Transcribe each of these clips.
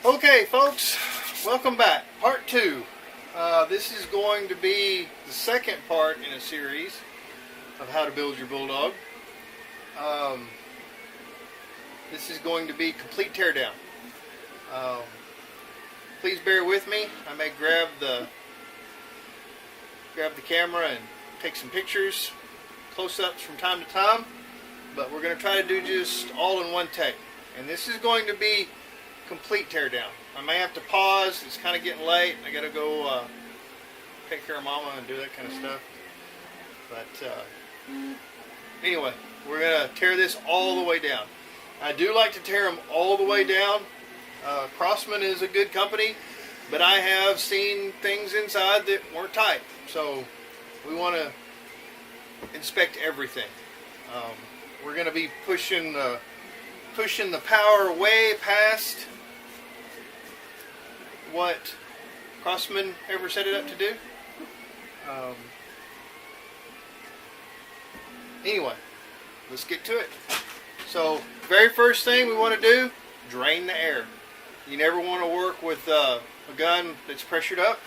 Okay, folks, welcome back. Part 2. This is going to be the second part in a series of how to build your Bulldog. This is going to be complete teardown. Please bear with me. I may grab the camera and take some pictures, close-ups from time to time, but we're going to try to do just all in one take. And this is going to be complete teardown. I may have to pause. It's kind of getting late. I got to go take care of Mama and do that kind of stuff. But anyway, we're going to tear this all the way down. I do like to tear them all the way down. Crossman is a good company, but I have seen things inside that weren't tight. So we want to inspect everything. We're going to be pushing the power way past what Crossman ever set it up to do. Anyway, let's get to it. So, very first thing we want to do, drain the air. You never want to work with a gun that's pressured up.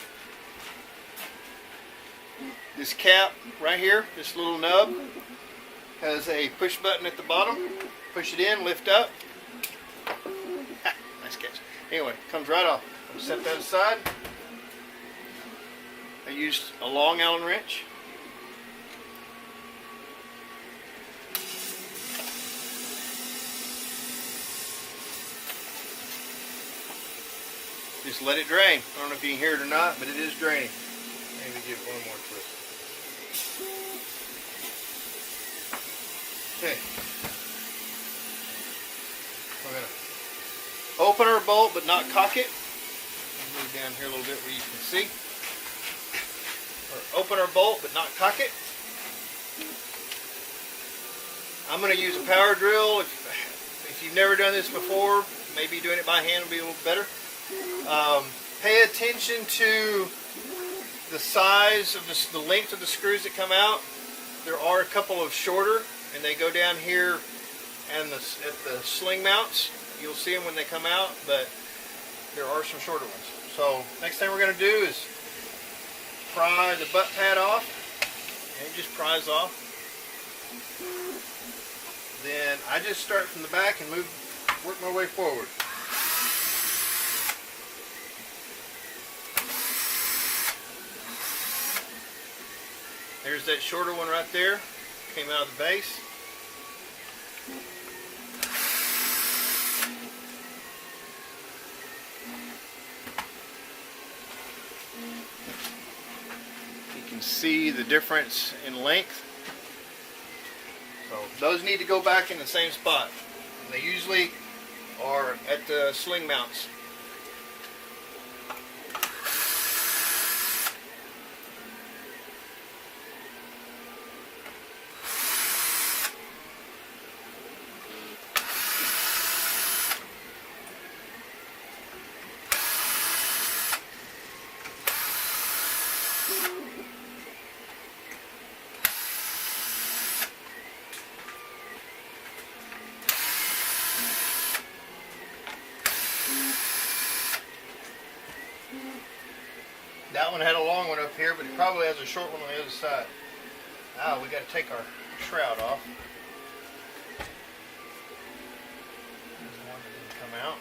This cap right here, this little nub, has a push button at the bottom. Push it in, lift up. Nice catch. Anyway, comes right off. I'll set that aside. I used a long Allen wrench. Just let it drain. I don't know if you can hear it or not, but it is draining. Maybe give it one more twist. Okay. We're going to open our bolt but not cock it. Move down here a little bit where you can see. Or open our bolt but not cock it. I'm going to use a power drill. If you've never done this before, maybe doing it by hand will be a little better. Pay attention to the size of the length of the screws that come out. There are a couple of shorter, and they go down here and at the sling mounts. You'll see them when they come out, but there are some shorter ones. So next thing we're going to do is pry the butt pad off, and it just pries off. Then I just start from the back and work my way forward. There's that shorter one right there, came out of the base. You can see the difference in length. So those need to go back in the same spot. And they usually are at the sling mounts. That one had a long one up here, but it probably has a short one on the other side. Now we got to take our shroud off. There's one that didn't come out.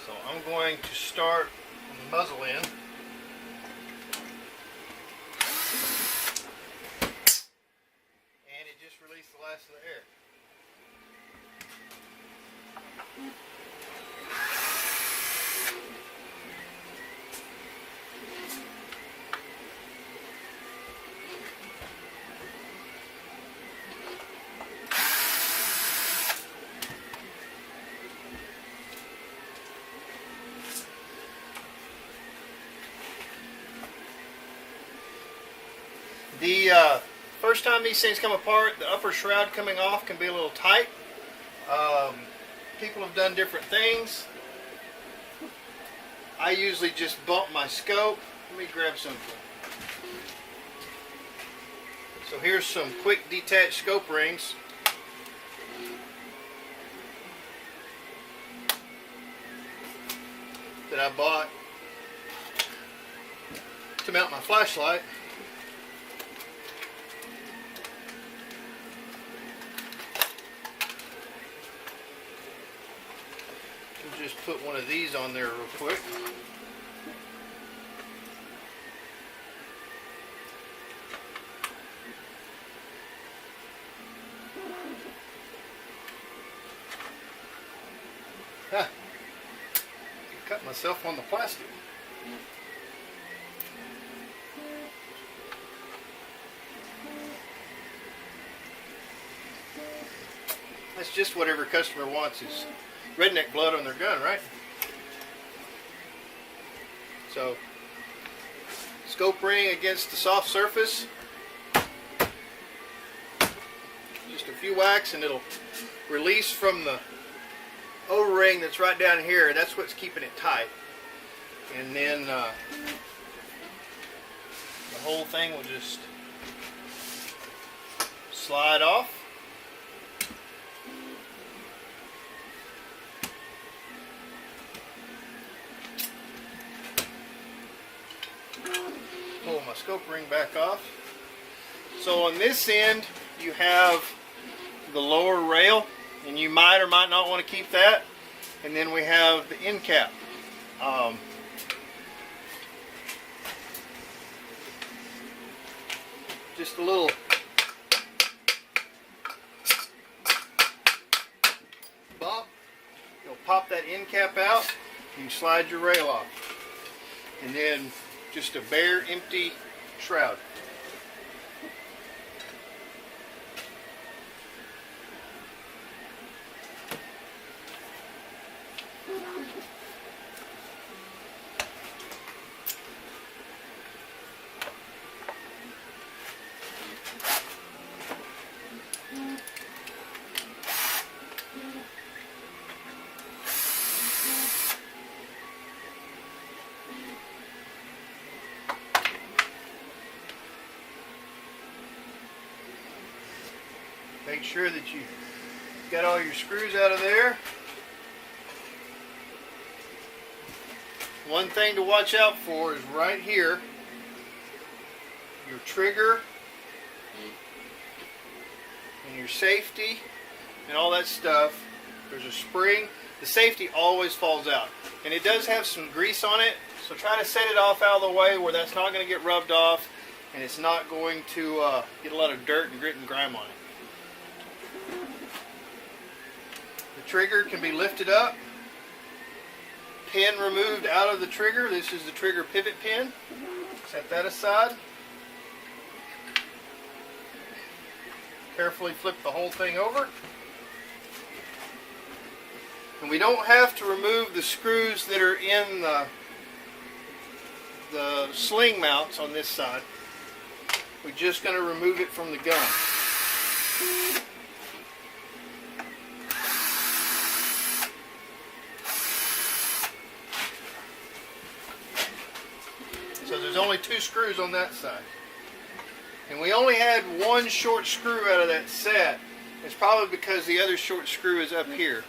So I'm going to start on the muzzle end. Release the last of the air. The first time these things come apart, the upper shroud coming off can be a little tight. People have done different things. I usually just bump my scope. Let me grab something. So here's some quick detached scope rings. That I bought to mount my flashlight. We'll just put one of these on there real quick. Huh. Cut myself on the plastic. That's just whatever customer wants is redneck blood on their gun, right? So, scope ring against the soft surface. Just a few whacks and it'll release from the O-ring that's right down here. That's what's keeping it tight. And then the whole thing will just slide off. Pull my scope ring back off. So on this end you have the lower rail, and you might or might not want to keep that. And then we have the end cap. Just a little bump. You'll pop that end cap out. You slide your rail off. And then just a bare empty shroud. Make sure that you got all your screws out of there. One thing to watch out for is right here, your trigger and your safety and all that stuff. There's a spring. The safety always falls out, and it does have some grease on it, so try to set it off out of the way where that's not going to get rubbed off and it's not going to get a lot of dirt and grit and grime on it. The trigger can be lifted up, pin removed out of the trigger. This is the trigger pivot pin. Set that aside. Carefully flip the whole thing over. And we don't have to remove the screws that are in the sling mounts on this side. We're just going to remove it from the gun. So there's only 2 screws on that side. And we only had 1 short screw out of that set. It's probably because the other short screw is up here.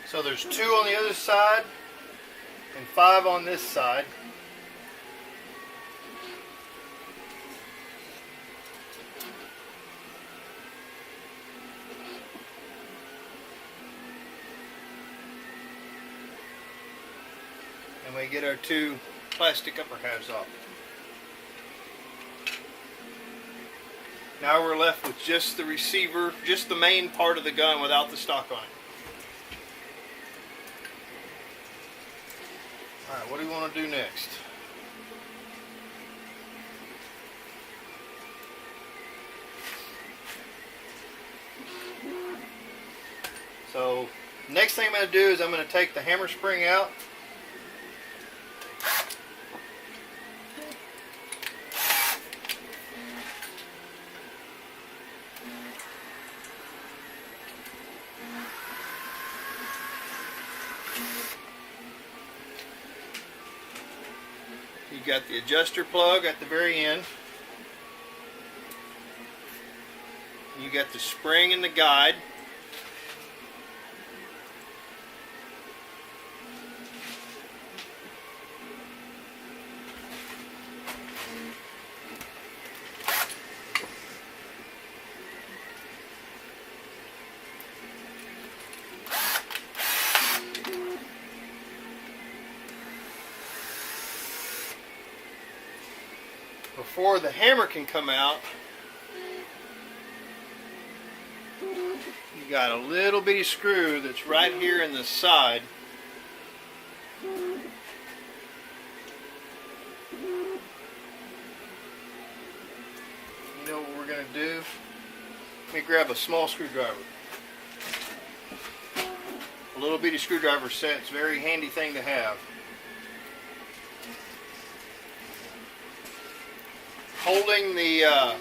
So there's 2 on the other side and 5 on this side. and we get our two plastic upper halves off. Now we're left with just the receiver, just the main part of the gun without the stock on it. Alright, what do we want to do next? So, next thing I'm going to do is I'm going to take the hammer spring out. You got the adjuster plug at the very end. You got the spring and the guide. Before the hammer can come out, you got a little bitty screw that's right here in the side. You know what we're going to do? Let me grab a small screwdriver. A little bitty screwdriver set's a very handy thing to have. Holding the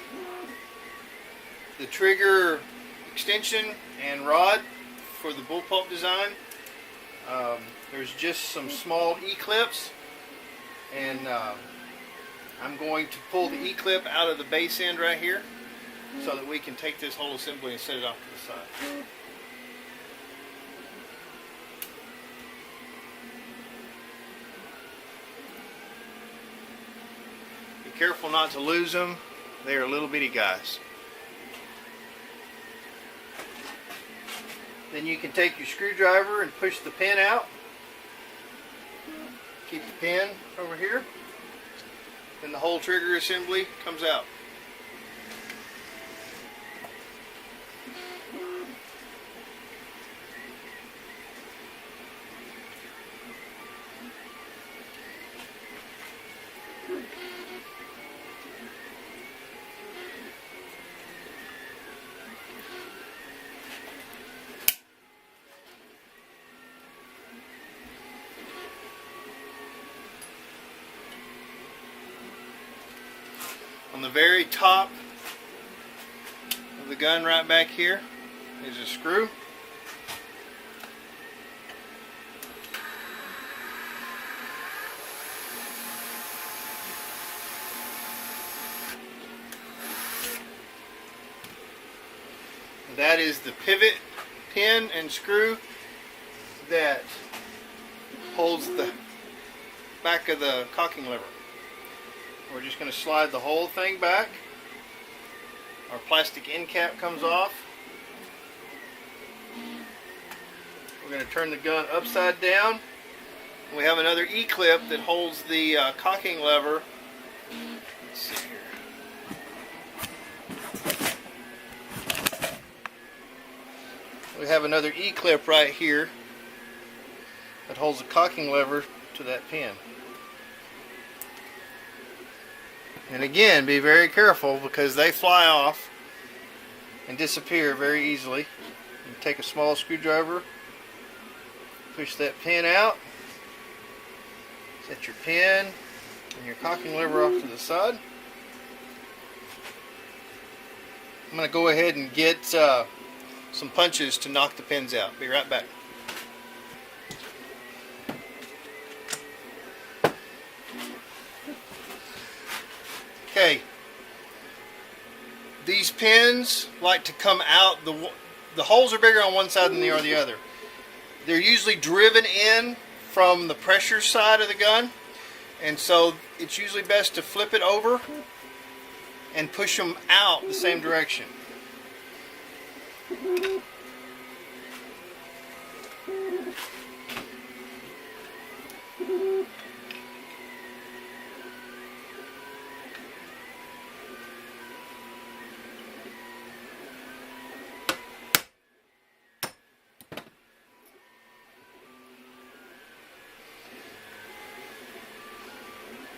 trigger extension and rod for the bullpup design, there's just some small E-clips, and I'm going to pull the E-clip out of the base end right here so that we can take this whole assembly and set it off to the side. Careful not to lose them. They are little bitty guys. Then you can take your screwdriver and push the pin out. Keep the pin over here. Then the whole trigger assembly comes out. On the very top of the gun right back here is a screw. That is the pivot pin and screw that holds the back of the cocking lever. We're just going to slide the whole thing back. Our plastic end cap comes off. We're going to turn the gun upside down. We have another E-clip that holds the cocking lever. Let's see here. We have another E-clip right here that holds the cocking lever to that pin. And again, be very careful because they fly off and disappear very easily. You take a small screwdriver, push that pin out, set your pin and your cocking lever off to the side. I'm going to go ahead and get some punches to knock the pins out. Be right back. Okay, these pins like to come out, the holes are bigger on one side than they are the other. They're usually driven in from the pressure side of the gun, and so it's usually best to flip it over and push them out the same direction.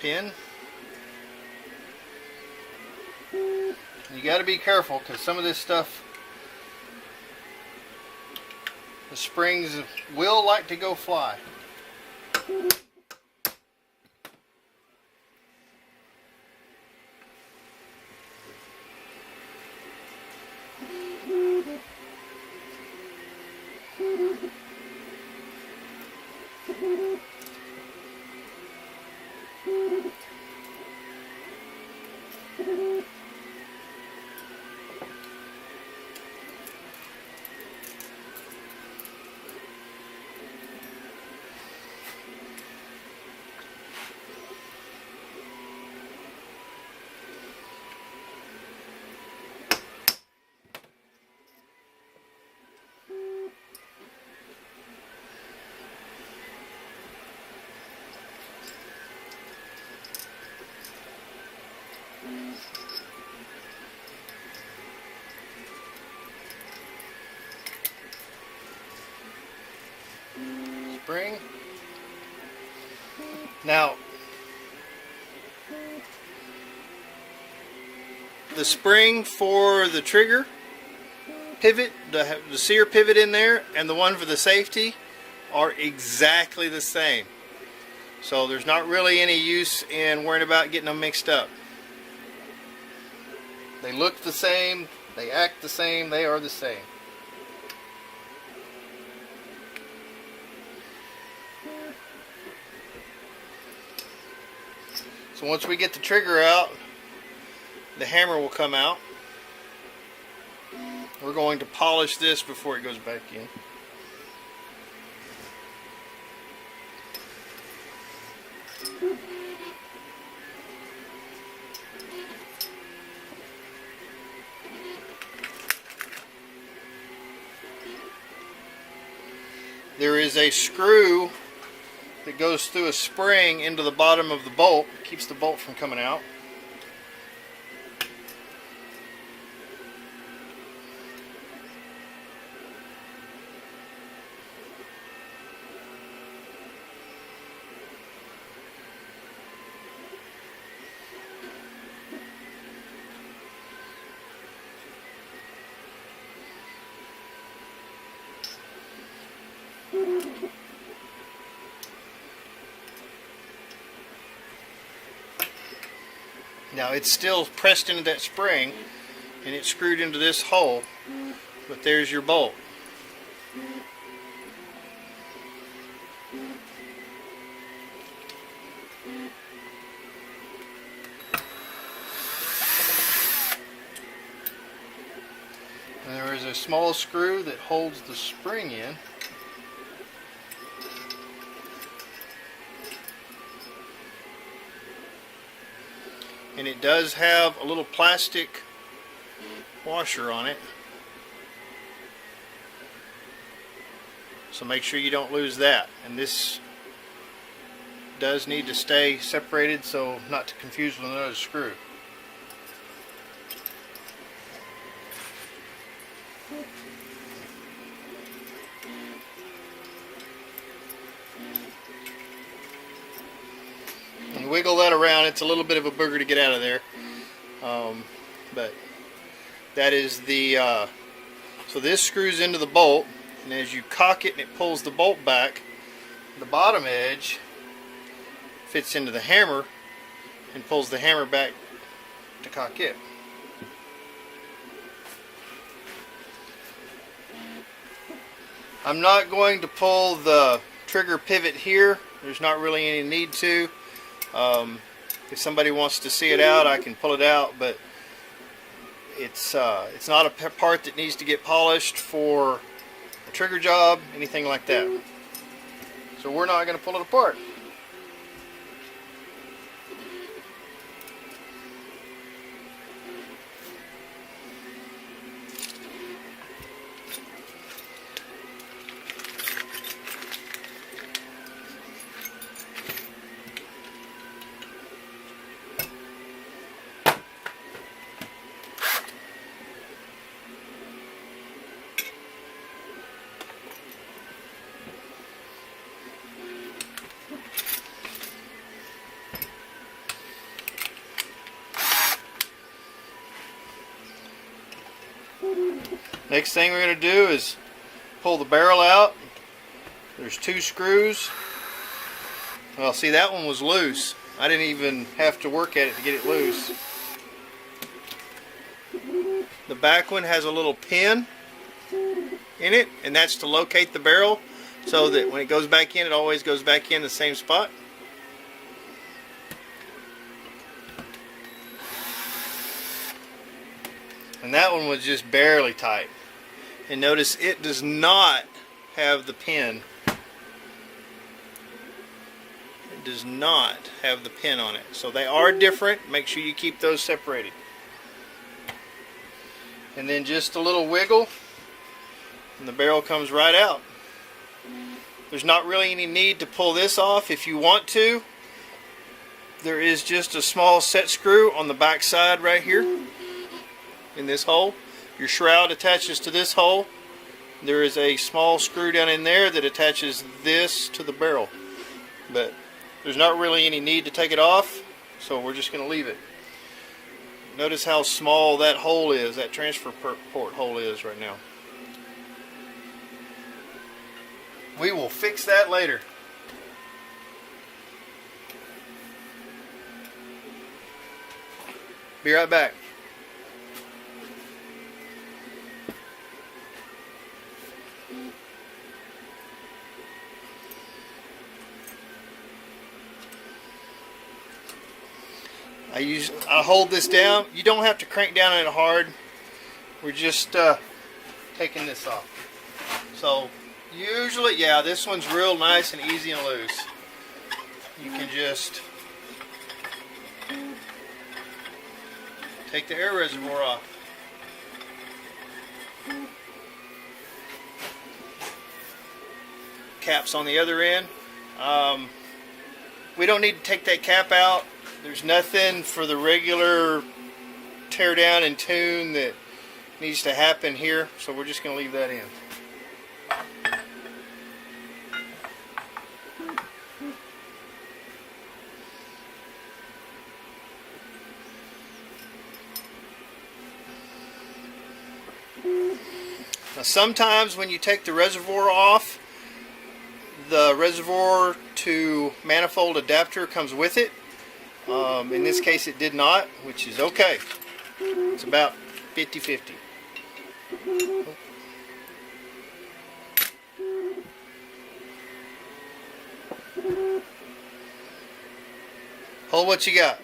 pin. You got to be careful because some of this stuff, the springs will like to go fly. Spring. Now, the spring for the trigger pivot, the sear pivot in there, and the one for the safety are exactly the same. So there's not really any use in worrying about getting them mixed up. They look the same, they act the same, they are the same. So once we get the trigger out, the hammer will come out. We're going to polish this before it goes back in. There is a screw that goes through a spring into the bottom of the bolt, keeps the bolt from coming out. Now it's still pressed into that spring and it's screwed into this hole, but there's your bolt. And there is a small screw that holds the spring in. And it does have a little plastic washer on it. So make sure you don't lose that. And this does need to stay separated so not to confuse with another screw. And wiggle that around. It's a little bit of a booger to get out of there, but that is the so this screws into the bolt, and as you cock it and it pulls the bolt back, the bottom edge fits into the hammer and pulls the hammer back to cock it. I'm not going to pull the trigger pivot here. There's not really any need to. If somebody wants to see it out, I can pull it out, but it's not a part that needs to get polished for a trigger job, anything like that. So we're not going to pull it apart. Next thing we're going to do is pull the barrel out. There's 2 screws. Well, see, that one was loose. I didn't even have to work at it to get it loose. The back one has a little pin in it, and that's to locate the barrel so that when it goes back in, it always goes back in the same spot. And that one was just barely tight. And notice it does not have the pin. It does not have the pin on it. So they are different. Make sure you keep those separated. And then just a little wiggle and the barrel comes right out. There's not really any need to pull this off. If you want to, there is just a small set screw on the back side right here in this hole. Your shroud attaches to this hole. There is a small screw down in there that attaches this to the barrel. But there's not really any need to take it off, so we're just going to leave it. Notice how small that hole is, that transfer port hole is right now. We will fix that later. Be right back. I hold this down. You don't have to crank down on it hard. We're just taking this off. So usually, yeah, this one's real nice and easy and loose. You can just take the air reservoir off. Cap's on the other end. We don't need to take that cap out. There's nothing for the regular tear down and tune that needs to happen here, so we're just going to leave that in. Now sometimes when you take the reservoir off, the reservoir to manifold adapter comes with it. In this case it did not, which is okay. It's about 50-50. Hold what you got.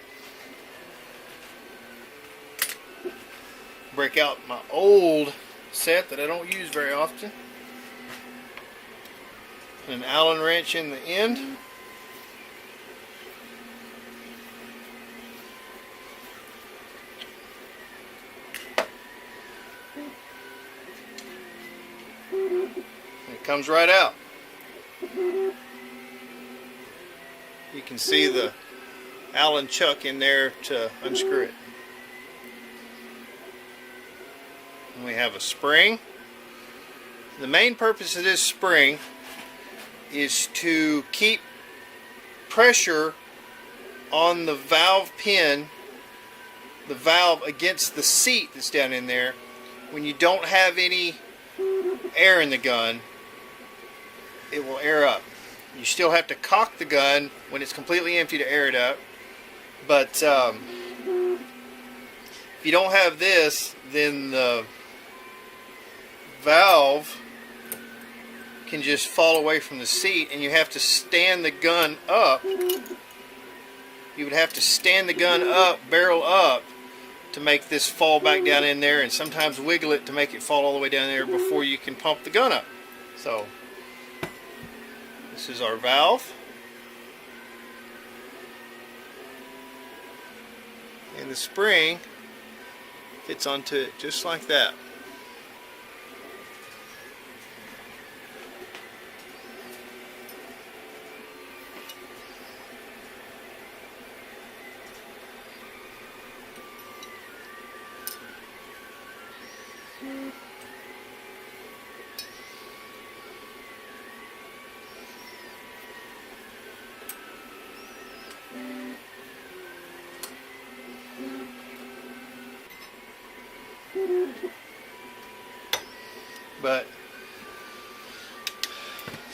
Break out my old set that I don't use very often. An Allen wrench in the end. It comes right out. You can see the Allen chuck in there to unscrew it. And we have a spring. The main purpose of this spring is to keep pressure on the valve pin, the valve against the seat that's down in there. When you don't have any air in the gun, it will air up. You still have to cock the gun when it's completely empty to air it up, but if you don't have this, then the valve can just fall away from the seat and you have to stand the gun up. You would have to stand the gun up, barrel up, to make this fall back down in there, and sometimes wiggle it to make it fall all the way down there before you can pump the gun up. So this is our valve, and the spring fits onto it just like that.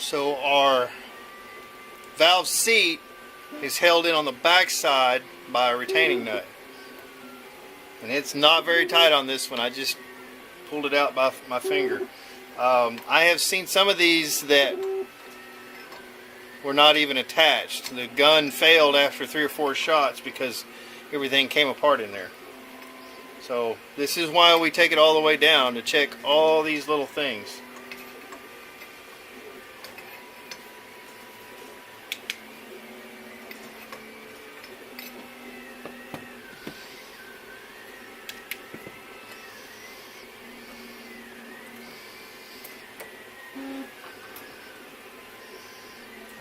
So our valve seat is held in on the back side by a retaining nut. And it's not very tight on this one. I just pulled it out by my finger. I have seen some of these that were not even attached. The gun failed after 3 or 4 shots because everything came apart in there. So this is why we take it all the way down, to check all these little things.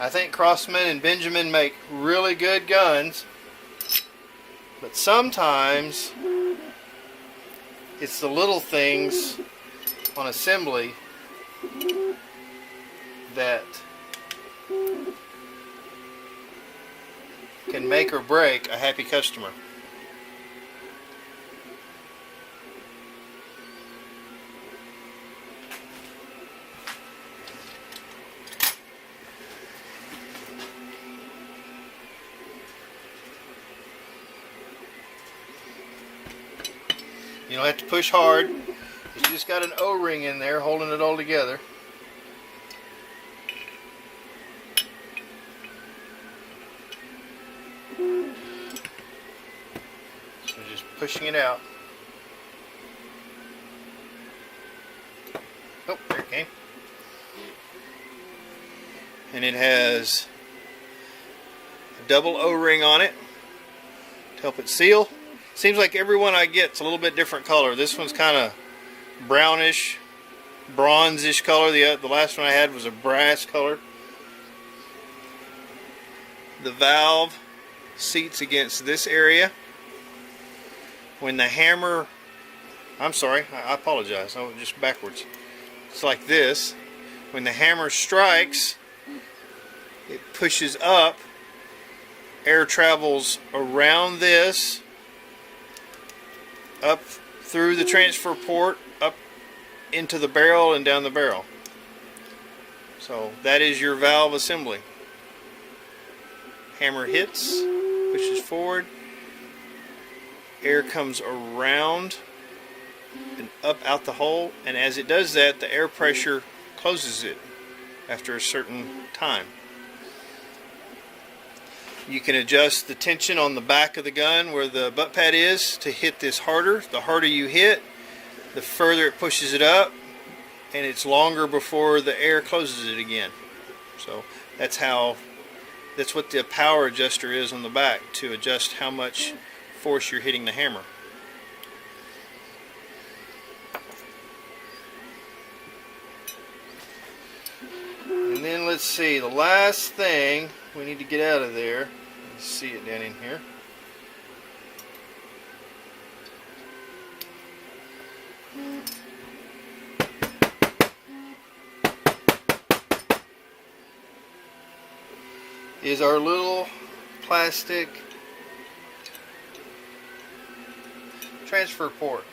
I think Crossman and Benjamin make really good guns, but sometimes it's the little things on assembly that can make or break a happy customer. You don't have to push hard. You just got an O-ring in there holding it all together. So just pushing it out. Oh, there it came. And it has a double O-ring on it to help it seal. Seems like every one I get is a little bit different color. This one's kind of brownish, bronzish color. The last one I had was a brass color. The valve seats against this area. When the hammer, I'm sorry, I apologize, I went just backwards. It's like this. When the hammer strikes, it pushes up. Air travels around this, up through the transfer port, up into the barrel and down the barrel. So that is your valve assembly. Hammer hits, pushes forward, air comes around and up out the hole, and as it does that, the air pressure closes it after a certain time. You can adjust the tension on the back of the gun where the butt pad is to hit this harder. The harder you hit, the further it pushes it up, and it's longer before the air closes it again. So that's what the power adjuster is on the back, to adjust how much force you're hitting the hammer. And then let's see, the last thing we need to get out of there, you see it down in here, is our little plastic transfer port.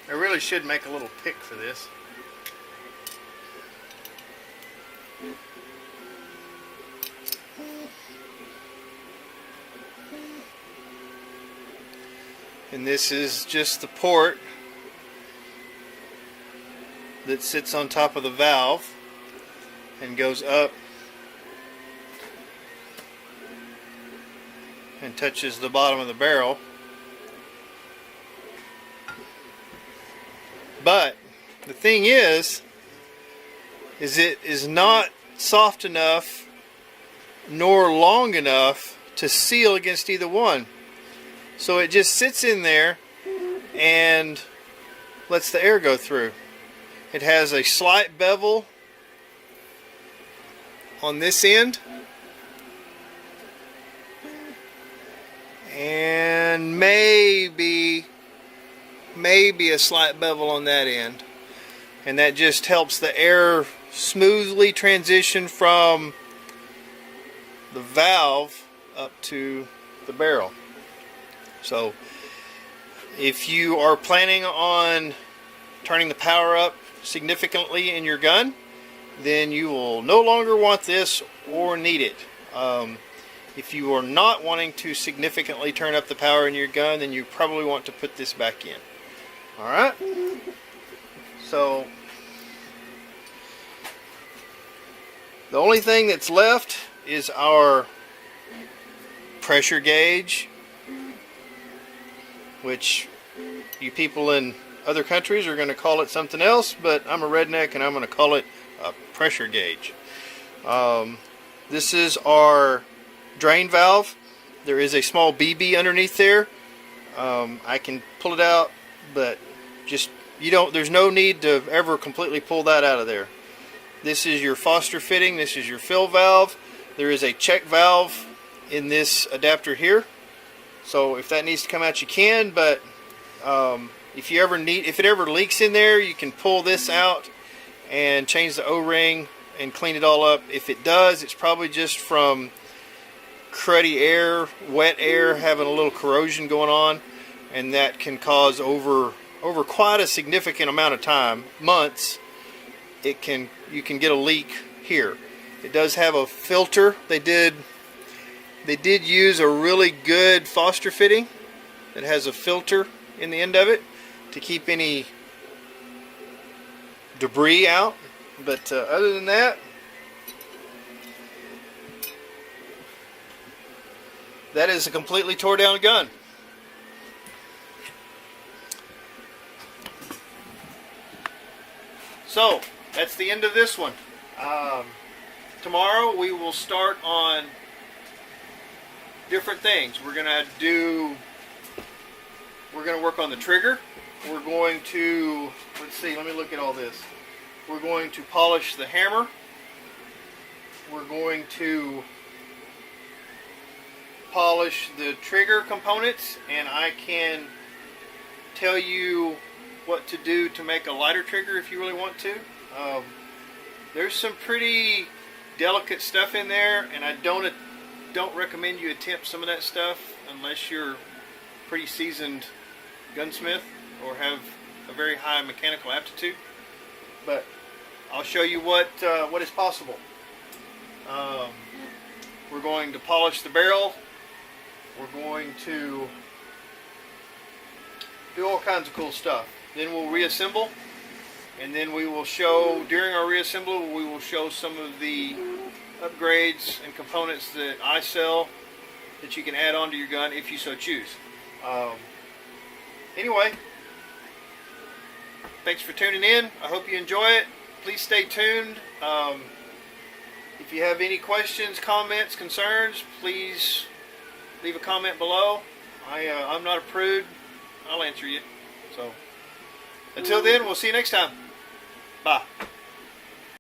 I really should make a little pick for this. And this is just the port that sits on top of the valve and goes up and touches the bottom of the barrel. But the thing is it is not soft enough nor long enough to seal against either one. So it just sits in there and lets the air go through. It has a slight bevel on this end, and maybe a slight bevel on that end, and that just helps the air smoothly transition from the valve up to the barrel. So if you are planning on turning the power up significantly in your gun, then you will no longer want this or need it. If you are not wanting to significantly turn up the power in your gun, then you probably want to put this back in. Alright? So the only thing that's left is our pressure gauge, which you people in other countries are going to call it something else, but I'm a redneck and I'm going to call it a pressure gauge. This is our drain valve. There is a small BB underneath there. I can pull it out, but just there's no need to ever completely pull that out of there. This is your Foster fitting. This is your fill valve. There is a check valve in this adapter here, so if that needs to come out, you can. But if it ever leaks in there, you can pull this out and change the O-ring and clean it all up. If it does, it's probably just from cruddy air, wet air, having a little corrosion going on, and that can cause over quite a significant amount of time, months, you can get a leak here. It does have a filter. They did use a really good Foster fitting that has a filter in the end of it to keep any debris out. But other than that, that is a completely tore down gun. So that's the end of this one. Tomorrow we will start on different things. We're gonna work on the trigger. We're going to, let's see, let me look at all this. We're going to polish the hammer. We're going to polish the trigger components, and I can tell you what to do to make a lighter trigger if you really want to. There's some pretty delicate stuff in there, and I don't recommend you attempt some of that stuff unless you're a pretty seasoned gunsmith or have a very high mechanical aptitude. But I'll show you what is possible. We're going to polish the barrel. We're going to do all kinds of cool stuff. Then we'll reassemble, and then we will show, during our reassemble, we will show some of the upgrades and components that I sell that you can add on to your gun if you so choose. Anyway, thanks for tuning in. I hope you enjoy it. Please stay tuned. If you have any questions, comments, concerns, please leave a comment below. I'm not a prude. I'll answer you. So until then, we'll see you next time. Bye.